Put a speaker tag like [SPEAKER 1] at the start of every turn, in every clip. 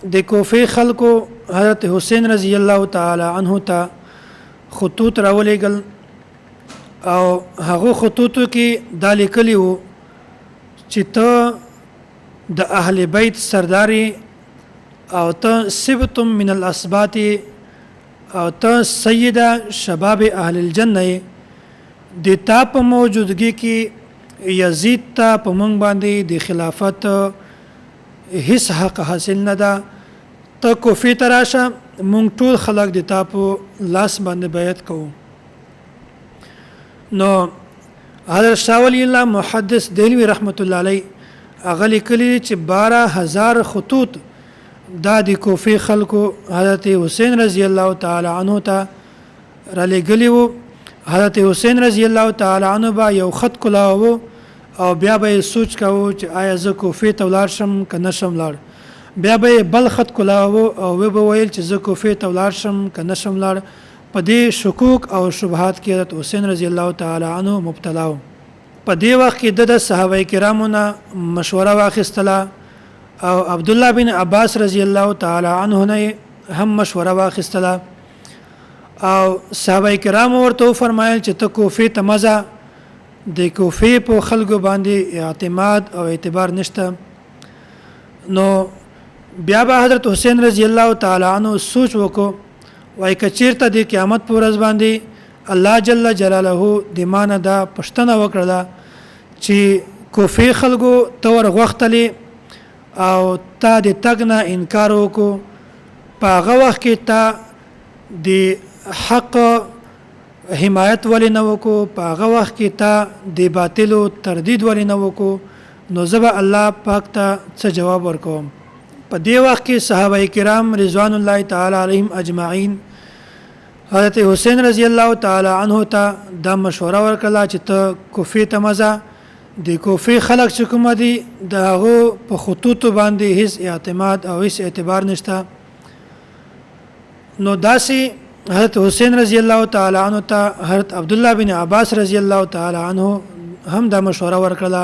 [SPEAKER 1] د کوفی خلکو حضرت حسین رضی الله تعالی عنہ ته خطوط راولېږل او هغه خطوطو کې دا لیکلي وو چې ته د اهل بیت سرداري او ته سبتم من الاسبات او ته سیده شباب اهل الجنه د تا په موجودګي کې یزید ته په مونږ باندې د خلافت هیڅ حق حاصل نه ده ته کوفی ته راشه مونږ ټول خلک د تا په لاس باندې بیعت کوو نو حضرت شاه ولی الله محدث دهلوی رحمت الله علیه هغه لیکلي چې 12000 خطوط دا د کوفی خلکو حضرت حسین رضی الله تعالی عنہ ته را لګلی وو حضرت حسین رضی الله تعالی عنہ با یو خط کلاوه او بیا به سوچ کاوه چې آیا زه کوفی ته ولاړ شم که نشم ولاړ بیا به بل خط کلاوه او به ویل چې زه کوفی ته ولاړ شم که نشم ولاړ په دې شکوک او شبهات کې حضرت حسین رضی الله تعالی عنہ مبتلا و په دې وخت کې د صحابه کرامو نه مشوره واخیستله او عبد الله بن عباس رضی الله تعالی عنہ نه هم مشوره واخیستله او صحابه کرام ورته فرمایل چې ته کوفی ته مزه د کوفی په خلکو باندې اعتماد او اعتبار نشته نو بیا به حضرت حسین رضی الله تعالی عنہ سوچ وکړو وای کچیرته د قیامت پر ورځ باندې الله جل جلاله د مانه دا پښتنه وکړه چې کوفی خلکو تور غختلی او تا د تګنه انکار وکړو په هغه وخت کې تا د حق حمایت ولی نه وکړو په هغه وخت کې تا د باطلو تردید ولی نه وکړو نو زه به الله پاک ته څه جواب ورکوم په دې وخت کې صحابه کرام رضوان الله تعالی علیهم اجمعین حضرت حسین رضی الله تعالی عنہ ته دا مشوره ورکړه چې ته کوفی ته مزه د کوفی خلک چې کوم دي د هغه په خطوط باندې هیڅ اعتماد او هیڅ اعتبار نشته نو داسي حضرت حسین رضی الله تعالی عنہ ته حضرت عبد الله بن عباس رضی الله تعالی عنہ هم دا مشوره ورکړه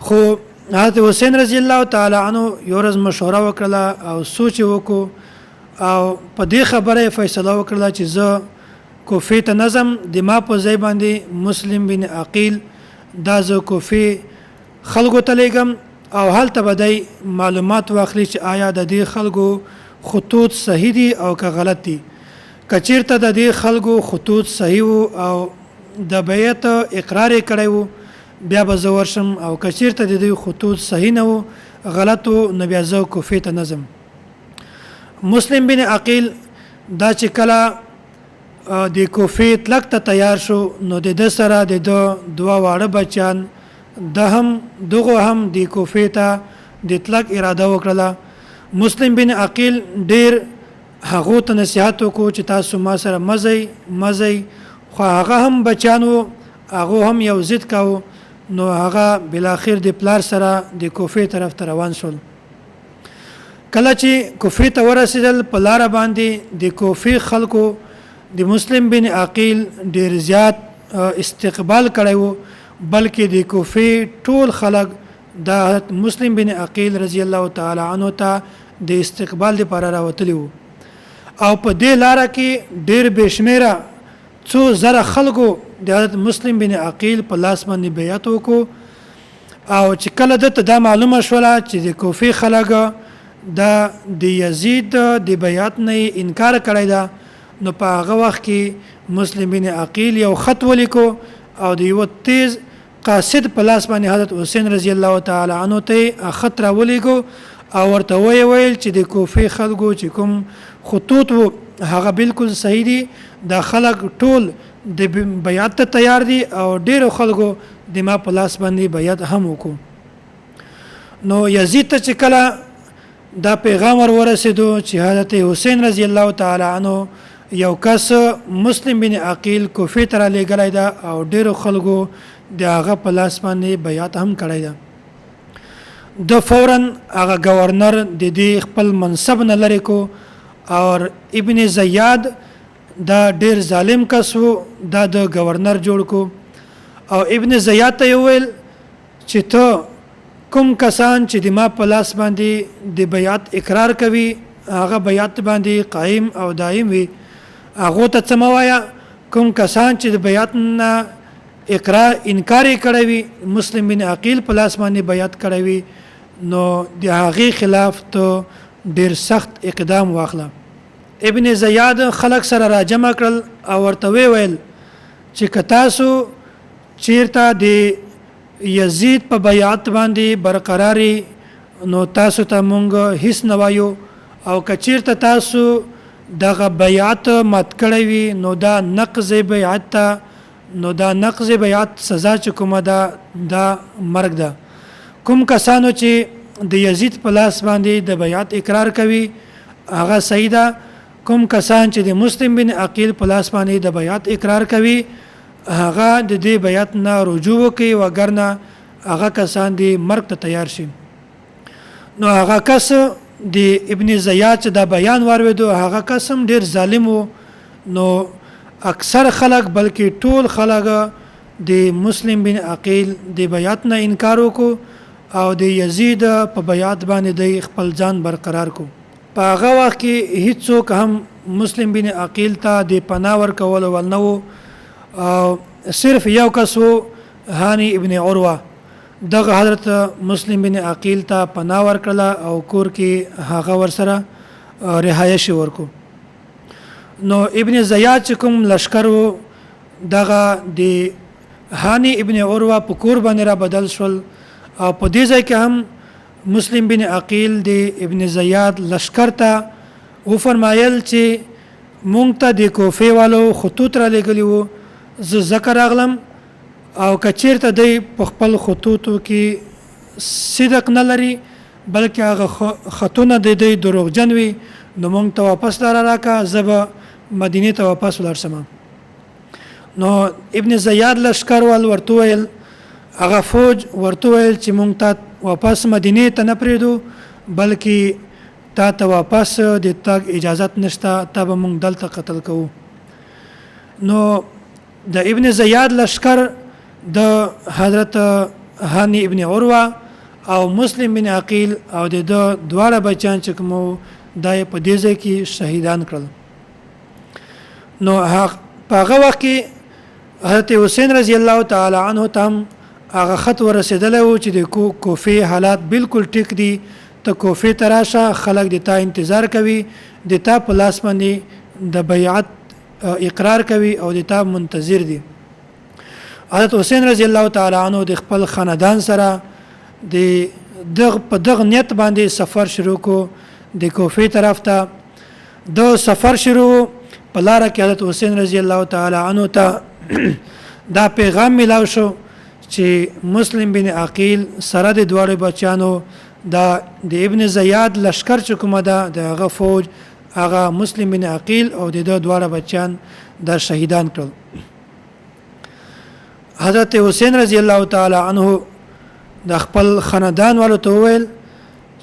[SPEAKER 1] خو حضرت حسین رضی الله تعالی عنہ یو ورځ مشوره وکړه او سوچ وکړو او په دې خبره فیصله وکړه چې زه کوفی ته نظم د ما په ځای باندې مسلم بن عقیل دا زه کوفی خلکو ته لګم او هلته به معلومات واخلي چې آیا د دې خلکو خطوط صحیح دي او که غلط دي کچیرته د دې خلکو خطوط صحیح او د بیعت اقرار کړی وو بیا به زه ورشم او کچیرته د دې خطوط صحیح نه وو غلط وو نو بیا زه کوفی ته نظم مسلم بن عقیل دا چې کله د کوفی تلک ته تیار شو نو د سره د دوه واړه بچان دغه هم د کوفی ته د تلک اراده وکړه مسلم بن عقیل ډیر هغه ته نصیحت وکړو چې تاسو ما سره مزي خو هغه هم بچانو هغه هم یو ضد کاوه نو هغه بل اخر د پلار سره د کوفی طرف ته روان شول کله چې کوفی ته ورسېدل په لار باندې د کوفی خلکو د مسلم بن عقیل ډیر زیات استقبال کړو بلکې د کوفی ټول خلک د مسلم بن عقیل رضی الله تعالی عنہ ته د استقبال لپاره راوتلی وو او په دې لار کې ډیر بشمیره څو زره خلکو د حضرت مسلم بن عقیل په لاس باندې بیعت وکړو او چې کله دته دا معلومه شوله چې د کوفی خلک د یزید د بیعت نه انکار کړی دا نو په هغه وخت کې مسلم بن عقیل یو خط ولیکو او د یو تیز قاصد په لاس باندې حضرت حسین رضی الله تعالی عنہ ته خط را ولیکو او ورته ویل چې د کوفی خلکو چې کوم خطوط وو هغه بالکل صحیح دي د خلک ټول د بیعت ته تیار دي او ډیرو خلکو د ما په لاس باندې بیعت هم وکړو نو یزید ته چې کله دا پیغام ورسېدو چې حضرت حسین رضی الله تعالی عنہ یو کس مسلم بن عقیل کوفی ته لېږلی ده او ډیرو خلکو د هغه په لاس باندې بیعت هم کړی ده د فورا هغه گورنر د دې خپل منصب نه لري کو او ابن زیاد دا ډیر ظالم کس وو دا د گورنر جوړ کو او ابن زیاد ته ویل چې ته کوم کسان چې د ما په لاس باندې د بیعت اقرار کوي هغه بیعت باندې قائم او دائم وي هغه ته څه موایا کوم کسان چې د بیعت نه اقرار انکار کړی وي مسلم بن عقیل په لاس باندې بیعت کړی وي نو د هغه خلاف ته ډیر سخت اقدام واخله ابن زیاد خلق سره راجمع کړل او ورته ویل چې کتاسو چیرته د یزید په بیعت باندې برقراري نو تاسو ته مونږ هیڅ نه وایو او کچیرته تاسو دغه بیعت مات کړی وي نو دا نقض بیعت نو دا نقض بیعت سزا چې کومه ده دا مرګ ده کوم کسانو چې د یزید په لاس باندې د بیعت اقرار کوي هغه صحیح ده کوم کسان چې د مسلم بن عقیل په لاس باندې د بیعت اقرار کوي هغه د دې بیعت نه رجوع کوي وګرنه هغه کسان د مرګ ته تیار شي نو هغه کس د ابن زیاد چې دا بیان وارویدو هغه قسم ډیر ظالم وو نو اکثر خلک بلکې ټول خلک د مسلم بن عقیل د بیعت نه انکار وکړو او د یزید په بیعت باندې د خپل ځان برقرار کو په هغه وخت کې هیڅوک هم مسلم بن عقیل ته د پناه ورکول ول نه وو او صرف یو کس وو هانی ابن عروه دغه حضرت مسلم بن عقیل ته پناه ورکړه او کور کې هغه ورسره رهایش ورکو نو ابن زیاد چې کوم لشکر وو دغه د هانی ابن عروه په کور باندې را بدل شول او په دې ځای کې هم مسلم بن عقیل د ابن زیاد لشکر ته و فرمایل چې مونږ ته د کوفه والو خطوط را لګلی وو زه ذکر اغلم او کچیرته د په خپل خطوطو کې صدق نه لري بلکې هغه خطونه د دروغجن وي نو مونږ ته واپس راکا زب مدینه ته واپس ورسم نو ابن زیاد لشکر ول ورته ویل هغه فوج ورته ویل چې مونږ ته واپس مدینه ته نه پریدو بلکې تا ته واپس د تګ اجازه نشته تا به مونږ دلته قتل کوو نو د ابن زیاد لشکر د حضرت هانی ابن عروه او مسلم بن عقیل او د دواړه بچان چې کوم دای په دې ځای کې شهیدان کړل نو هغه وخت کې حضرت حسین رضی الله تعالی عنہ تم هغه خط ورسېدل او چې د کوفه حالات بالکل ټیک دي ته کوفه تراشه خلک د تا انتظار کوي د تا په لاس باندې د بیعت اقرار کوي او د تا منتظر دي حضرت حسین رضی الله تعالی عنہ د خپل خاندان سره په دغه نیت باندې سفر شروع کو د کوفه طرف ته د سفر شروع په لار کې حضرت حسین رضی الله تعالی عنہ ته دا پیغام ملاو شو چې مسلم بن عقیل سره د دوړو بچانو د ابن زیاد لشکر چې کومه ده د هغه فوج هغه مسلم بن عقیل او د دوړو بچان د شهیدان کړل حضرت حسین رضی الله تعالی عنہ د خپل خاندان والو ته ویل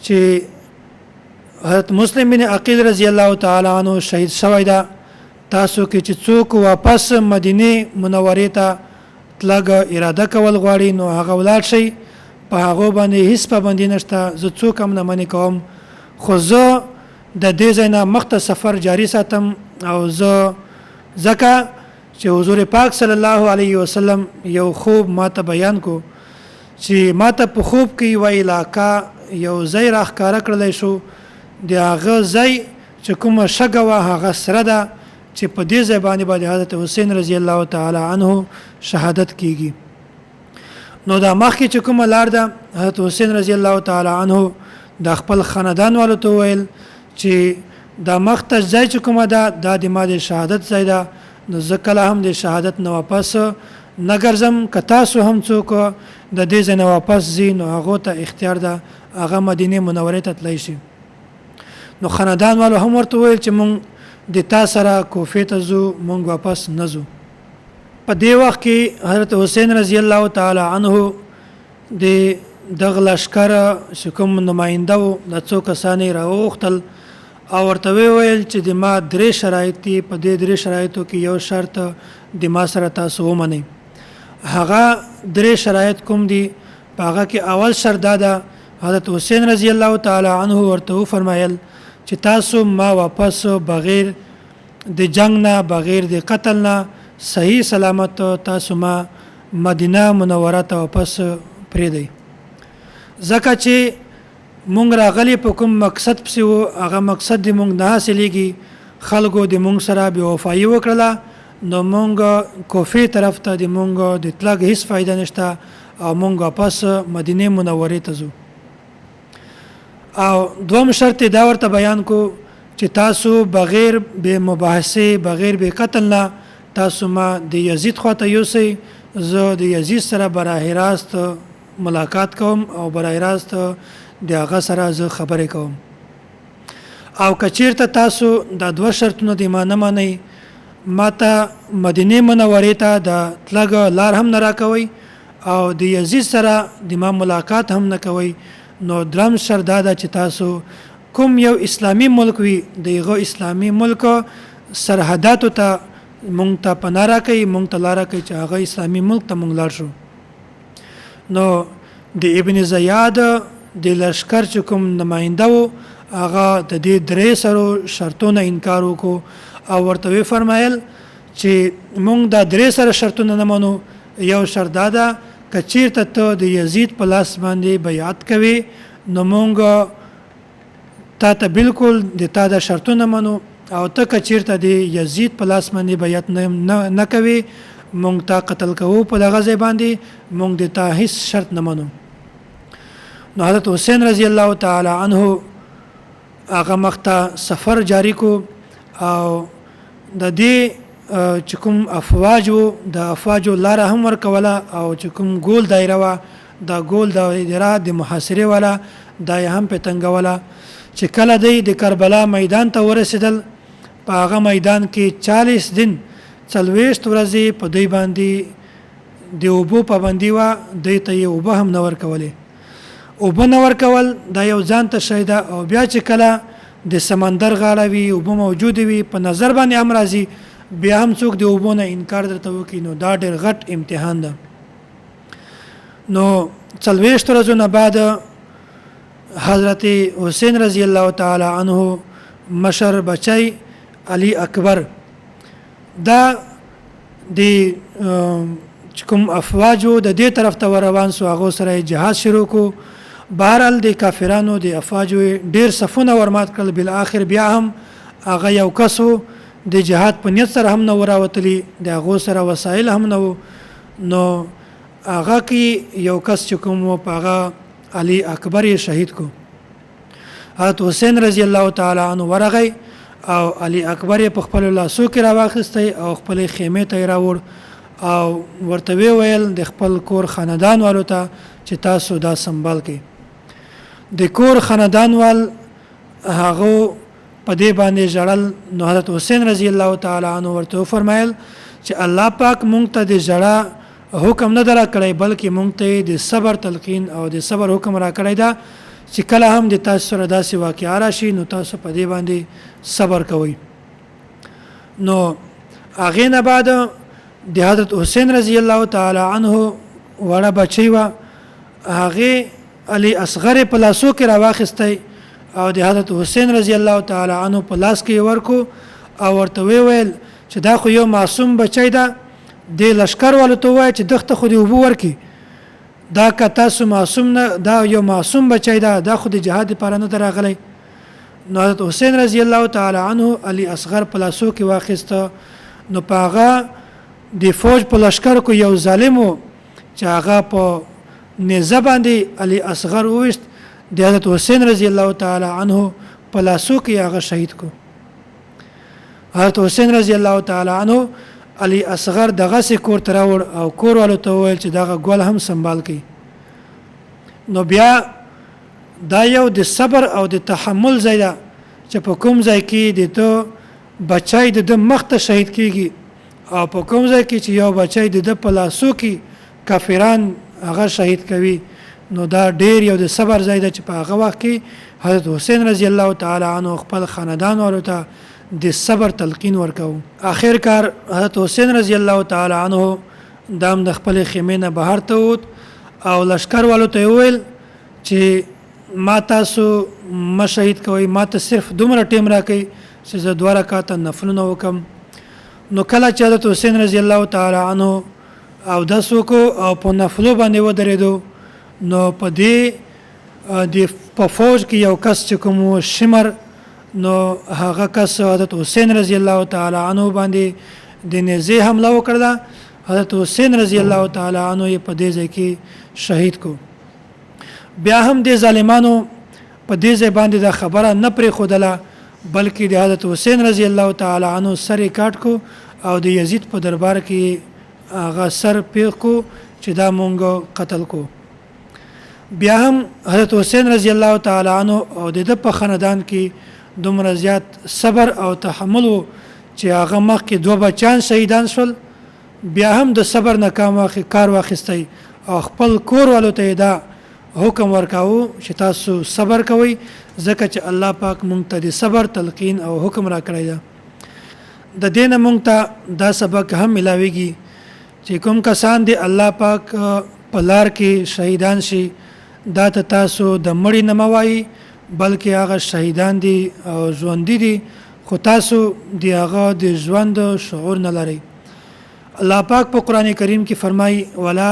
[SPEAKER 1] چې حضرت مسلم بن عقیل رضی الله تعالی عنہ شهید شوی دا تاسو کې چې څوک واپس مدینه منورې ته تلګ اراده کول غواړي نو هغه ولاړ شي په هغه باندې هیڅ پابندي نشته زه څوک هم نه منې کوم خو زه د دې ځای نه مخته سفر جاری ساتم او زه ځکه چې حضور پاک صلی الله علیه وسلم یو خوب ماته بیان کو چې ماته په خوب کې و علاقه یو ځای راښکاره کړلی شو د هغه ځای چې کومه شګه وه هغه سره ده چې په دې ځای باندې حضرت حسین رضی الله تعالی عنہ شهادت کیږي نو دا مخکې چې کومه لار ده حضرت حسین رضی الله تعالی عنہ د خپل خاندان والو ته ویل چې دا مخته ځای چې کومه ده دا د ما د شهادت ځای ده نو زه کله هم د شهادت نه واپس نه ګرځم که تاسو هم څوک د دې ځای نه واپس ځي نو هغو ته اختیار ده هغه مدینې منورې ته تللی شي نو خاندان والو هم ورته ویل چې مونږ د تا سره کوفې ته ځو مونږ واپس نه ځو په دې وخت کې حضرت حسین رضی الله تعالی عنہ د دغه لشکر چې کوم نماینده و د څو کسان یې راوغوښتل او ورته ویل چې د ما درې شرایط دي په دې درې شرایطو کې یو شرط د ما سره تاسو ومنئ هغه درې شرایط کوم دي هغه کې اول شرط دا حضرت حسین رضی الله تعالی عنه ورته فرمایل چې تاسو ما واپس بغیر د جنگ نه بغیر د قتل نه صحیح سلامت تاسو ما مدینه منوره ته واپس پریږدئ ځکه چې مونږ راغلی په کوم مقصد پسې وو هغه مقصد د مونږ نه حاصلېږي خلکو د مونږ سره بې وفایي وکړله نو مونږ کوفې طرف ته د مونږ د تلګ هیڅ فایده نشته او مونږ واپس مدینه منورې ته ځو او دوم شرط دا ورته بیان کو چې تاسو بغیر به مباحثه بغیر به قتل نه تاسو ما د یزید خواته یوسئ زه د یزید سره براه راست ملاقات کوم او براه راست د هغه سره زه خبرې کوم او کچیرته تاسو دا دوه شرطونه د ما نه منئ ماته مدینه منورې ته د تلګ لار هم نه راکوئ او د یزید سره د ما ملاقات هم نه کوئ نو درم شرط دا ده چې تاسو کوم یو اسلامی ملک وي دغه اسلامی ملک سرحداتو ته مونږ ته پناه راکوي مونږ ته لاره کوي چې هغه اسلامی ملک ته مونږ لاړ شو نو د ابن زیاد د لشکر چې کوم نماینده و هغه د دې درې سره شرطونه انکار وکړو او ورته فرمایل چې مونږ دا درې سره شرطونه نه منو یو شرط دا ده که چیرته ته د یزید په لاس باندې بیعت کوي نو مونږ تا ته بالکل د تا د شرطونه منو او ته که چیرته د یزید په لاس باندې بیعت نه کوي مونږ تا قتل کوو په دغه ځای باندې مونږ د تا هیڅ شرط نه منو نو حضرت حسین رضی الله تعالی عنه هغه مخته سفر جاری کو او د دې چې کوم افواج وو د افواجو لاره هم ورکوله او چې کوم ګول دایره وه دا ګول دایره د محاصرې والا دا یې هم پتنګوله چې کله دی د کربلا میدان ته ورسېدل په هغه میدان کې 40 دن 40 ورځې په دوی باندې د اوبو پابندي وه دوی ته یې اوبه هم نه ورکولې اوبه نه ورکول دا یو ځان ته شی ده او بیا چې کله د سمندر غاړه وي اوبه موجودې وي په نظر باندې هم راځي بیا هم څوک د اوبو نه انکار درته وکړي نو دا ډېر غټ امتحان ده نو 40 ورځو نه بعد حضرت حسین رضی الله تعالی عنه مشر بچی علی اکبر دا د کوم افواجو د دې طرف ته روان سو هغه سره جهاد شروع کو بهرال د کافرانو د افواجو ډیر صفونه ورمات کړل بل اخر بیا هم هغه یو کسو د جهاد په نیت سره هم نه وراوتلی د هغه سره وسایل هم نه نو هغه کې یو کس چې کوم په هغه علی اکبر یې شهید کو حضرت حسین رضی الله تعالی عنه ورغی او علی اکبر په خپل لاسو کې راواخستی او خپل خیمه ته راوړ او ورته ویل د خپل کور خاندان والو ته چې تاسو دا سنبال کړئ د کور خاندان وال هغه په دې باندې جړل نو حضرت حسین رضی الله تعالی عنه ورته فرمایل چې الله پاک مونږ ته د جړه حکم نه درا کړی بلکې مونږ ته د صبر تلقین او د صبر حکم را کړی دا چې کله هم د تاسو سره داسې واقعا راشي نو تاسو په دې باندې صبر کوئ نو هغې نه بعد د حضرت حسین رضی الله تعالی عنه وړه بچی وه هغې علی اصغر په لاسو کې راواخیستی او د حضرت حسین رضی الله تعالی عنه په لاس کې ورکو او ورته ویل چې دا خو یو معصوم بچی ده د لشکر والو ته وایي چې دغه خو د اوبو ورکي دا که تاسو معصوم نه دا یو معصوم بچی ده دا خو د جهاد لپاره نه راغلی نو حضرت حسین رضی الله تعالی عنه علی اصغر په لاسو کې واخیسته نو په هغه د فوج په لشکر کو یو ظالم چې هغه په نزه باندې علی اصغر وویشت د حضرت حسین رضی الله تعالی عنه په لاسو کې هغه شهید کو حضرت حسین رضی الله تعالی عنه علی اصغر دغه سي کور تراور او کور والو ته ویل چې دغه ګول هم سنبال کړي نو بیا دا یو د صبر او د تحمل ځای ده چې په کوم ځای کې د ته بچای د مخته شهید کیږي او په کوم ځای کې چې یو بچای د په لاسو کې کافران هغه شهید کوي نو دا ډیر یو د صبر ځای ده چې په هغه وخت کې حضرت حسین رضی الله تعالی عنه خپل خاندان ورته د صبر تلقین ورکاو اخر کار حضرت حسین رضی الله تعالی عنه دام د خپل خیمه نه بهر ته ووت او لشکر والو ته ویل چې ما تاسو مشهید کوي، ما ته صرف دومره ټیم راکړئ چې زه 2 رکعاته نفلونه وکم. نو کله چې حضرت حسین رضی الله تعالی عنه او داس وکړو او په نفلو باندې ودرېدو، نو په دې په فوج کې یو کس چې کوم شمر، نو هغه کس حضرت حسین رضی الله تعالی عنه باندې د نیزه حمله وکړه. حضرت حسین رضی الله تعالی عنه یې په دې ځای کې شهید کو. بیا هم د ظالمانو په دې ځای باندې دا خبره نه پرې خودله، بلکې د حضرت حسین رضی الله تعالی عنه سر کاټ کو او د یزید په دربار کې هغه سر پیښ کو چې دا مونږ قتل کو. بیا هم حضرت حسین رضی الله تعالی عنه او د په خاندان کې دومره زیات صبر او تحمل و چې هغه مخکې 2 بچان شهیدان شول، بیا هم د صبر نه کار واخیستی او خپل کور والو ته دا حکم ورکاو چې تاسو صبر کوئ، ځکه چې الله پاک مونږ ته د صبر تلقین او حکم را کړی ده. د دې نه مونږ ته دا سبق هم ملاویږي چې کوم کسان دی الله پاک په لار کې شهیدان شي، دا ته تاسو د مړي نه موایي، بلکې هغه شهیدان دي او ژوندي دي، خو تاسو د هغه د ژوند شعور نه لرئ. الله پاک په قرآن کریم کې فرمایي ولا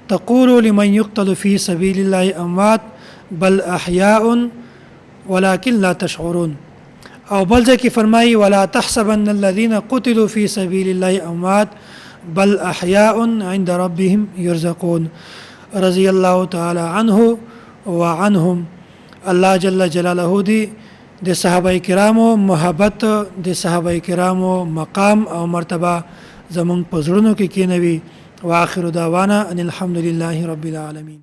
[SPEAKER 1] تقولوا لمن يقتل في سبيل الله اموات بل احياء ولكن لا تشعرون. او بل ځکه فرمایي ولا تحسبن الذين قتلوا في سبيل الله اموات بل احياء عند ربهم يرزقون. رضي الله تعالى عنه وعنهم. الله جل جلاله دی د صحابه کرامو محبت، د صحابه کرامو مقام او مرتبه زمون په زړونو کې کینوي. واخر دعوانا ان الحمد لله رب العالمين.